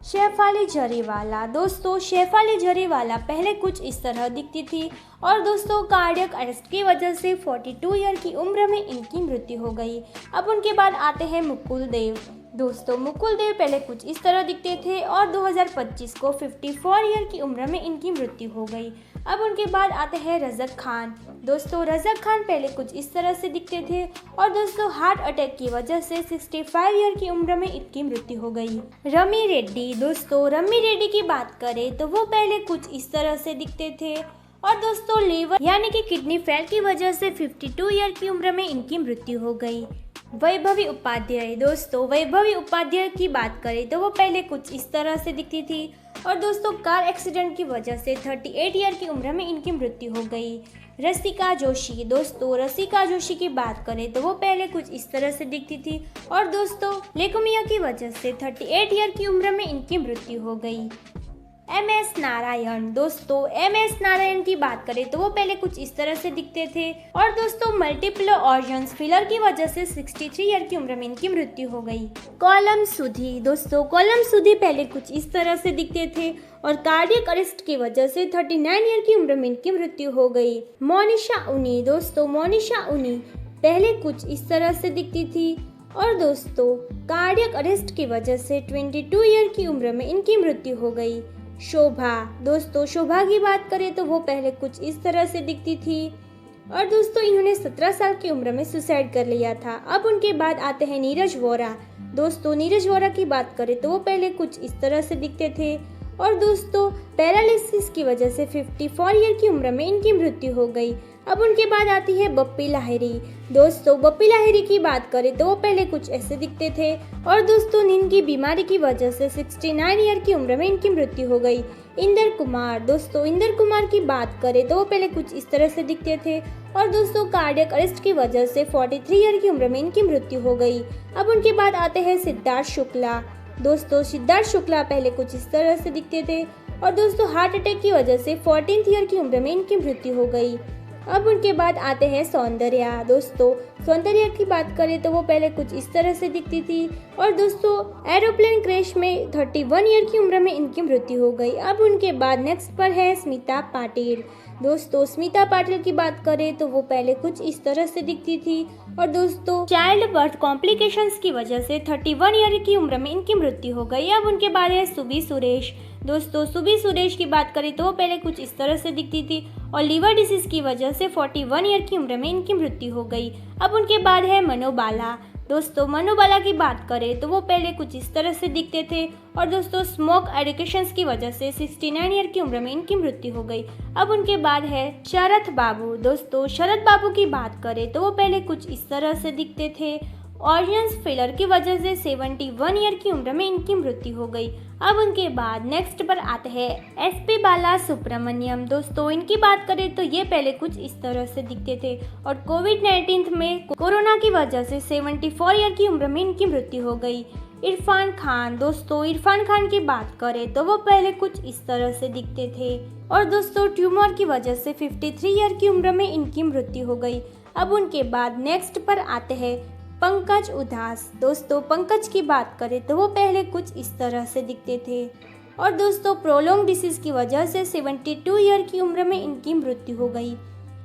शेफाली जरीवाला। दोस्तों शेफाली जरीवाला पहले कुछ इस तरह दिखती थी और दोस्तों कार्डियक अरेस्ट की वजह से 42 ईयर की उम्र में इनकी मृत्यु हो गई। अब उनके बाद आते हैं मुकुल देव। दोस्तों मुकुल देव पहले कुछ इस तरह दिखते थे और 2025 को 54 ईयर की उम्र में इनकी मृत्यु हो गई। अब उनके बाद आते हैं रज़क खान। दोस्तों रज़क खान पहले कुछ इस तरह से दिखते थे और दोस्तों हार्ट अटैक की वजह से 65 ईयर की उम्र में इनकी मृत्यु हो गई। रमी रेड्डी। दोस्तों रमी रेड्डी की बात करें तो वो पहले कुछ इस तरह से दिखते थे और दोस्तों लीवर यानी कि किडनी फेल की वजह से 52 ईयर की उम्र में इनकी मृत्यु हो गई। वैभवी उपाध्याय। दोस्तों वैभवी उपाध्याय की बात करें तो वो पहले कुछ इस तरह से दिखती थी और दोस्तों कार एक्सीडेंट की वजह से 38 ईयर की उम्र में इनकी मृत्यु हो गई। रसिका जोशी। दोस्तों रसिका जोशी की बात करें तो वो पहले कुछ इस तरह से दिखती थी और दोस्तों लेकोमिया की वजह से 38 ईयर की उम्र में इनकी मृत्यु हो गई। एम.एस. नारायण। दोस्तों एम.एस. नारायण की बात करें तो वो पहले कुछ इस तरह से दिखते थे और दोस्तों मल्टीपल ऑर्गन्स फेलियर की वजह से 63 ईयर की उम्र में इनकी मृत्यु हो गई। कॉलम सुधी। दोस्तों कॉलम सुधी पहले कुछ इस तरह से दिखते थे और कार्डियक अरेस्ट की वजह से 39 ईयर की उम्र में इनकी मृत्यु हो गई। मोनिशा उनी। दोस्तों मोनिशा उनी पहले कुछ इस तरह से दिखती थी और दोस्तों कार्डियक अरेस्ट की वजह से 22 ईयर की उम्र में इनकी मृत्यु हो गई। शोभा। दोस्तों शोभा की बात करें तो वो पहले कुछ इस तरह से दिखती थी और दोस्तों इन्होंने 17 साल की उम्र में सुसाइड कर लिया था। अब उनके बाद आते हैं नीरज वोरा। दोस्तों नीरज वोरा की बात करें तो वो पहले कुछ इस तरह से दिखते थे और दोस्तों पैरालिसिस की वजह से 54 ईयर की उम्र में इनकी मृत्यु हो गई। अब उनके बाद आती है बप्पी लाहिरी। दोस्तों बप्पी लाहिरी की बात करें तो वो पहले कुछ ऐसे दिखते थे और दोस्तों नींद की बीमारी की वजह से 69 ईयर की उम्र में इनकी मृत्यु हो गई। इंदर कुमार। दोस्तों इंदर कुमार की बात करें तो वो पहले कुछ इस तरह से दिखते थे और दोस्तों कार्डियक अरेस्ट की वजह से 43 ईयर की उम्र में इनकी मृत्यु हो गई। अब उनके बाद आते हैं सिद्धार्थ शुक्ला। दोस्तों सिद्धार्थ शुक्ला पहले कुछ इस तरह से दिखते थे और दोस्तों हार्ट अटैक की वजह से 14th ईयर की उम्र में इनकी मृत्यु हो गई। अब उनके बाद आते हैं सौंदर्या। दोस्तों सौंदर्या की बात करें तो वो पहले कुछ इस तरह से दिखती थी और दोस्तों एरोप्लेन क्रैश में 31 ईयर की उम्र में इनकी मृत्यु हो गई। अब उनके बाद नेक्स्ट पर है स्मिता पाटिल। दोस्तों स्मिता पाटिल की बात करें तो वो पहले कुछ इस तरह से दिखती थी और दोस्तों चाइल्ड बर्थ कॉम्प्लिकेशंस की वजह से 31 ईयर की उम्र में इनकी मृत्यु हो गई। अब उनके बाद है सुबी सुरेश। दोस्तों सुबी सुरेश की बात करें तो वो पहले कुछ इस तरह से दिखती थी और लीवर डिसीज की वजह से 41 ईयर की उम्र में इनकी मृत्यु हो गई। अब उनके बाद है मनोबाला। दोस्तों मनोबाला की बात करें तो वो पहले कुछ इस तरह से दिखते थे और दोस्तों स्मोक एडिक्शंस की वजह से 69 ईयर की उम्र में इनकी मृत्यु हो गई। अब उनके बाद है शरद बाबू। दोस्तों शरद बाबू की बात करें तो वो पहले कुछ इस तरह से दिखते थे ऑर्गन्स फेलियर की वजह से 71 ईयर की उम्र में इनकी मृत्यु हो गई। अब उनके बाद नेक्स्ट पर आते हैं एस.पी. बाला सुब्रमण्यम। दोस्तों इनकी बात करें तो ये पहले कुछ इस तरह से दिखते थे और कोविड-19 में कोरोना की वजह से 74 ईयर की उम्र में इनकी मृत्यु हो गई। इरफान खान। दोस्तों इरफान खान की बात करें तो वो पहले कुछ इस तरह से दिखते थे और दोस्तों ट्यूमर की वजह से 53 ईयर की उम्र में इनकी मृत्यु हो गई। अब उनके बाद नेक्स्ट पर आते हैं पंकज उधास। दोस्तों पंकज की बात करें तो वो पहले कुछ इस तरह से दिखते थे और दोस्तों प्रोलॉन्ग डिसीज की वजह से 72 ईयर की उम्र में इनकी मृत्यु हो गई।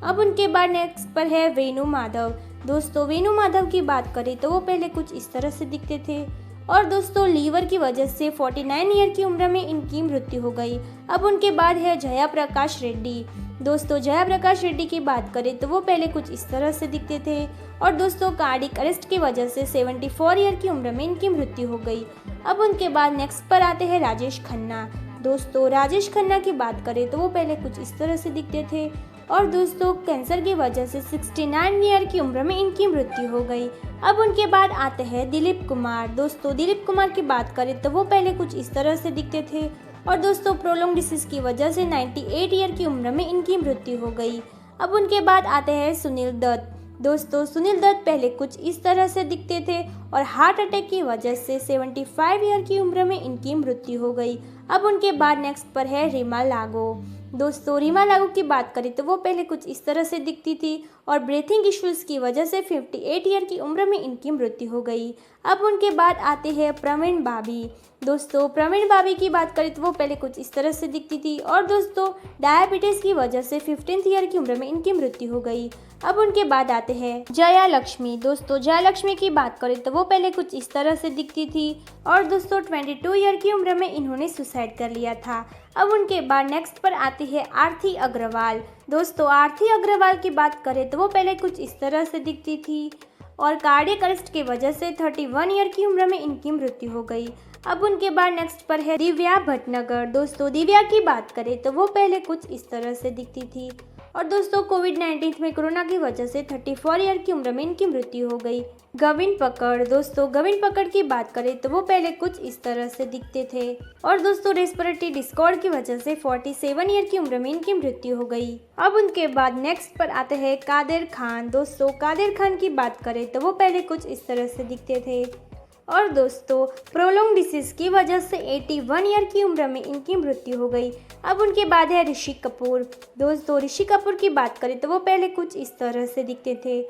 अब उनके बाद नेक्स्ट पर है वेणु माधव। दोस्तों वेणु माधव की बात करें तो वो पहले कुछ इस तरह से दिखते थे और दोस्तों लीवर की वजह से 49 ईयर की उम्र में इनकी मृत्यु हो गई। अब उनके बाद है जया प्रकाश रेड्डी। दोस्तों जया प्रकाश रेड्डी की बात करें तो वो पहले कुछ इस तरह से दिखते थे और दोस्तों कार्डियक अरेस्ट की वजह से 74 ईयर की उम्र में इनकी मृत्यु हो गई। अब उनके बाद नेक्स्ट पर आते हैं राजेश खन्ना। दोस्तों राजेश खन्ना की बात करें तो वो पहले कुछ इस तरह से दिखते थे और दोस्तों कैंसर की वजह से 69 ईयर की उम्र में इनकी मृत्यु हो गई। अब उनके बाद आते हैं दिलीप कुमार। दोस्तों दिलीप कुमार की बात करें तो वो पहले कुछ इस तरह से दिखते थे और दोस्तों प्रोलॉन्ग डिसीज की वजह से 98 ईयर की उम्र में इनकी मृत्यु हो गई। अब उनके बाद आते हैं सुनील दत्त। दोस्तों सुनील दत्त पहले कुछ इस तरह से दिखते थे और हार्ट अटैक की वजह से 75 ईयर की उम्र में इनकी मृत्यु हो गई। अब उनके बाद नेक्स्ट पर है रीमा लागो। दोस्तों रीमा लागो की बात करें तो वो पहले कुछ इस तरह से दिखती थी और ब्रीथिंग इश्यूज की वजह से 58 ईयर की उम्र में इनकी मृत्यु हो गई। अब उनके बाद आते हैं प्रवीण बाबी। दोस्तों प्रवीण बाबी की बात करें तो वो पहले कुछ इस तरह से दिखती थी और दोस्तों डायबिटीज़ की वजह से 15th ईयर की उम्र में इनकी मृत्यु हो गई। अब उनके बाद आते हैं जया लक्ष्मी। दोस्तों जया लक्ष्मी की बात करें तो वो पहले कुछ इस तरह से दिखती थी और दोस्तों 22 ईयर की उम्र में इन्होंने सुसाइड कर लिया था। अब उनके बाद नेक्स्ट पर आती है आरती अग्रवाल। दोस्तों आरती अग्रवाल की बात करें तो वो पहले कुछ इस तरह से दिखती थी और कार्डियक अरेस्ट की वजह से 31 ईयर की उम्र में इनकी मृत्यु हो गई। अब उनके बाद नेक्स्ट पर है दिव्या भटनागर। दोस्तों दिव्या की बात करें तो वो पहले कुछ इस तरह से दिखती थी और दोस्तों कोविड-19 में कोरोना की वजह से 34 ईयर की उम्र में इनकी मृत्यु हो गई। गोविंद पकड़। दोस्तों गोविंद पकड़ की बात करें तो वो पहले कुछ इस तरह से दिखते थे और दोस्तों रेस्पिरेटरी डिसऑर्डर की वजह से 47 ईयर की उम्र में इनकी मृत्यु हो गई। अब उनके बाद नेक्स्ट पर आते हैं कादिर खान। दोस्तों कादिर खान की बात करें तो वो पहले कुछ इस तरह से दिखते थे और दोस्तों प्रोलॉन्ग डिसीज की वजह से 81 ईयर की उम्र में इनकी मृत्यु हो गई। अब उनके बाद है ऋषि कपूर। दोस्तों ऋषि कपूर की बात करें तो वो पहले कुछ इस तरह से दिखते थे।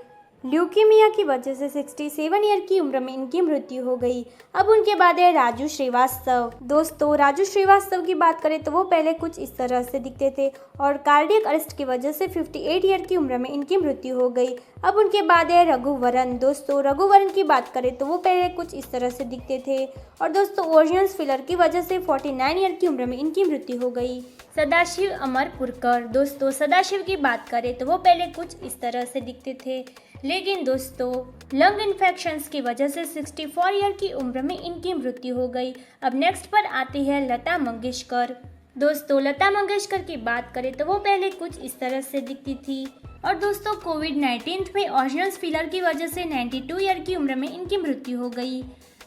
ल्यूकीमिया की वजह से 67 ईयर की उम्र में इनकी मृत्यु हो गई। अब उनके बाद है राजू श्रीवास्तव। दोस्तों राजू श्रीवास्तव की बात करें तो वो पहले कुछ इस तरह से दिखते थे और कार्डियक अरेस्ट की वजह से 58 ईयर की उम्र में इनकी मृत्यु हो गई। अब उनके बाद है रघुवरन। दोस्तों रघुवरन की बात करें तो वो पहले कुछ इस तरह से दिखते थे और दोस्तों ओरिजिनल फिलर की वजह से 49 ईयर की उम्र में इनकी मृत्यु हो गई। सदाशिव अमरपुरकर। दोस्तों सदाशिव की बात करें तो वो पहले कुछ इस तरह से दिखते थे, लेकिन दोस्तों लंग इन्फेक्शंस की वजह से 64 ईयर की उम्र में इनकी मृत्यु हो गई। अब नेक्स्ट पर आती है लता मंगेशकर। दोस्तों लता मंगेशकर की बात करें तो वो पहले कुछ इस तरह से दिखती थी और दोस्तों कोविड-19 में ओरिजिनल फिलर की वजह से 92 ईयर की उम्र में इनकी मृत्यु हो गई।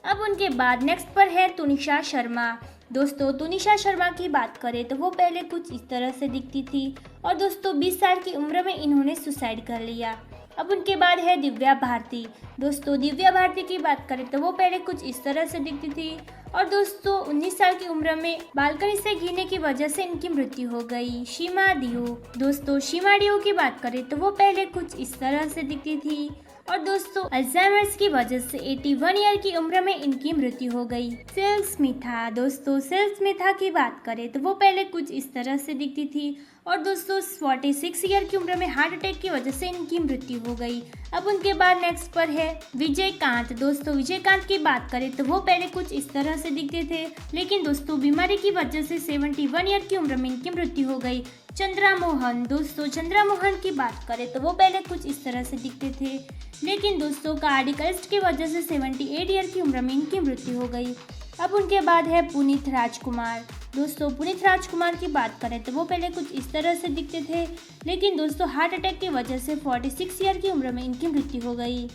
अब उनके बाद नेक्स्ट पर है तुनिशा शर्मा। दोस्तों तुनिशा शर्मा की बात करें तो वो पहले कुछ इस तरह से दिखती थी और दोस्तों 20 साल की उम्र में इन्होंने सुसाइड कर लिया। अब उनके बाद है दिव्या भारती। दोस्तों दिव्या भारती की बात करें तो वो पहले कुछ इस तरह से दिखती थी और दोस्तों 19 साल की उम्र में बालकनी से गिरने की वजह से इनकी मृत्यु हो गई। सीमा डियो। दोस्तों सीमा डियो की बात करें तो वो पहले कुछ इस तरह से दिखती थी और दोस्तों अल्जाइमर्स की वजह से 81 ईयर की उम्र में इनकी मृत्यु हो गई। सिल्क स्मिथा। दोस्तों सिल्क स्मिथा की बात करें तो वो पहले कुछ इस तरह से दिखती थी और दोस्तों 46 ईयर की उम्र में हार्ट अटैक की वजह से इनकी मृत्यु हो गई। अब उनके बाद नेक्स्ट पर है विजयकांत। दोस्तों विजयकांत की बात करें तो वो पहले कुछ इस तरह से दिखते थे, लेकिन दोस्तों बीमारी की वजह से 71 ईयर की उम्र में इनकी मृत्यु हो गई। चंद्रा मोहन। दोस्तों चंद्रा मोहन की बात करें तो वो पहले कुछ इस तरह से दिखते थे, लेकिन दोस्तों कार्डियक अरेस्ट की वजह से 78 ईयर की उम्र में इनकी मृत्यु हो गई। अब उनके बाद है पुनीत राजकुमार। दोस्तों पुनीत राजकुमार की बात करें तो वो पहले कुछ इस तरह से दिखते थे, लेकिन दोस्तों हार्ट अटैक की वजह से 46 ईयर की उम्र में इनकी मृत्यु हो गई।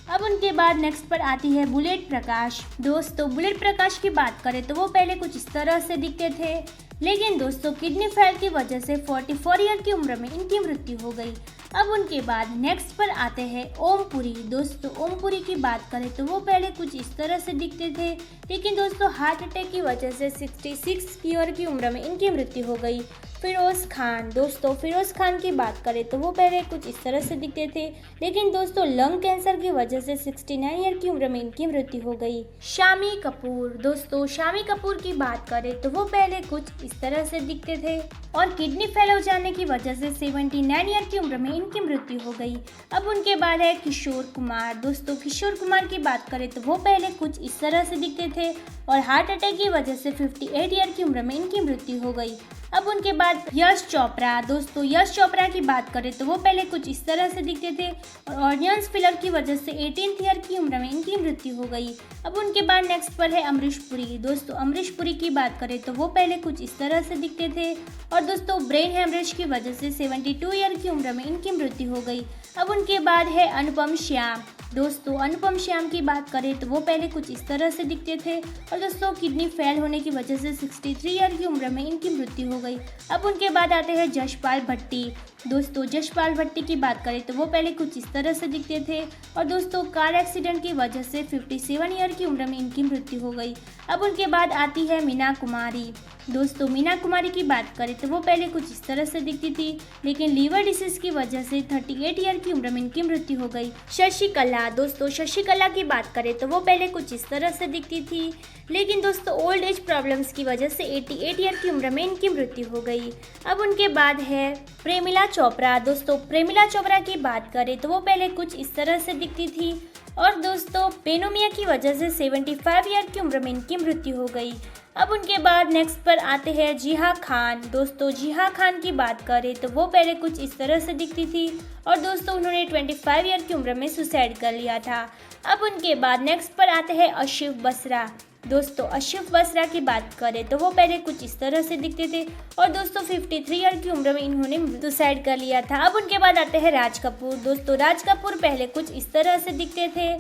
अब उनके बाद नेक्स्ट पर आती है बुलेट प्रकाश। दोस्तों बुलेट प्रकाश की बात करें तो वो पहले कुछ इस तरह से दिखते थे, लेकिन दोस्तों किडनी फेल की वजह से 44 ईयर की उम्र में इनकी मृत्यु हो गई। अब उनके बाद नेक्स्ट पर आते हैं ओमपुरी। दोस्तों ओमपुरी की बात करें तो वो पहले कुछ इस तरह से दिखते थे, लेकिन दोस्तों हार्ट अटैक की वजह से 66 ईयर की उम्र में इनकी मृत्यु हो गई। फिरोज़ खान। दोस्तों फिरोज़ खान की बात करें तो वो पहले कुछ इस तरह से दिखते थे, लेकिन दोस्तों लंग कैंसर की वजह से 69 ईयर की उम्र में इनकी मृत्यु हो गई। शामी कपूर। दोस्तों शामी कपूर की बात करें तो वो पहले कुछ इस तरह से दिखते थे और किडनी फेल हो जाने की वजह से 79 ईयर की उम्र में इनकी मृत्यु हो गई। अब उनके बाद है किशोर कुमार। दोस्तों किशोर कुमार की बात करें तो वो पहले कुछ इस तरह से दिखते थे और हार्ट अटैक की वजह से 58 ईयर की उम्र में इनकी मृत्यु हो गई। अब उनके बाद यश चोपड़ा। दोस्तों यश चोपड़ा की बात करें तो वो पहले कुछ इस तरह से दिखते थे और ऑर्गन्स फेलियर की वजह से 18th ईयर की उम्र में इनकी मृत्यु हो गई। अब उनके बाद नेक्स्ट पर है अमरीश पुरी। दोस्तों अमरीश पुरी की बात करें तो वो पहले कुछ इस तरह से दिखते थे और दोस्तों ब्रेन हेमरेज की वजह से 72 ईयर की उम्र में इनकी मृत्यु हो गई। अब उनके बाद है अनुपम श्याम। दोस्तों अनुपम श्याम की बात करें तो वो पहले कुछ इस तरह से दिखते थे और दोस्तों किडनी फेल होने की वजह से 63 ईयर की उम्र में इनकी मृत्यु हो गई। अब उनके बाद आते हैं जशपाल भट्टी। दोस्तों जशपाल भट्टी की बात करें तो वो पहले कुछ इस तरह से दिखते थे और दोस्तों कार एक्सीडेंट की वजह से 57 ईयर की उम्र में इनकी मृत्यु हो गई। अब उनके बाद आती है मीना कुमारी। दोस्तों मीना कुमारी की बात करें तो वो पहले कुछ इस तरह से दिखती थी, लेकिन लीवर डिसीज की वजह से 38 ईयर की उम्र में इनकी मृत्यु हो गई। शशिकला। दोस्तों शशिकला की बात करें तो वो पहले कुछ इस तरह से दिखती थी, लेकिन दोस्तों ओल्ड एज प्रॉब्लम्स की वजह से 88 ईयर की उम्र में इनकी मृत्यु हो गई। अब उनके बाद है प्रेमिला चोपड़ा। दोस्तों प्रेमिला चोपड़ा की बात करें तो वो पहले कुछ इस तरह से दिखती थी और दोस्तों पेनोमिया की वजह से 75 ईयर की उम्र में इनकी मृत्यु हो गई। अब उनके बाद नेक्स्ट पर आते हैं जिहा खान। दोस्तों जिहा खान की बात करें तो वो पहले कुछ इस तरह से दिखती थी और दोस्तों उन्होंने 25 ईयर की उम्र में सुसाइड कर लिया था। अब उनके बाद नेक्स्ट पर आते हैं अशिफ बसरा। दोस्तों अशिफ बसरा की बात करें तो वो पहले कुछ इस तरह से दिखते थे और दोस्तों 53 ईयर की उम्र में इन्होंने सुसाइड कर लिया था। अब उनके बाद आते हैं राज कपूर। दोस्तों राज कपूर पहले कुछ इस तरह से दिखते थे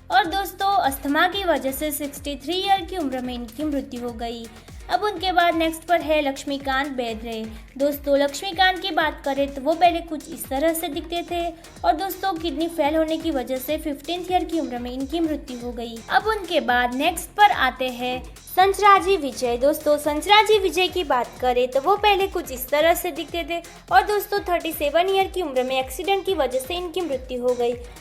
और दोस्तों अस्थमा की वजह से 63 ईयर की उम्र में इनकी मृत्यु हो गई। अब उनके बाद नेक्स्ट पर है लक्ष्मीकांत बेर्डे। दोस्तों लक्ष्मीकांत की बात करें तो वो पहले कुछ इस तरह से दिखते थे और दोस्तों किडनी फेल होने की वजह से 15 ईयर की उम्र में इनकी मृत्यु हो गई। अब उनके बाद नेक्स्ट पर आते हैं संचराजी विजय। दोस्तों संचराजी विजय की बात करें तो वो पहले कुछ इस तरह से दिखते थे और दोस्तों 37 ईयर की उम्र में एक्सीडेंट की वजह से इनकी मृत्यु हो गई।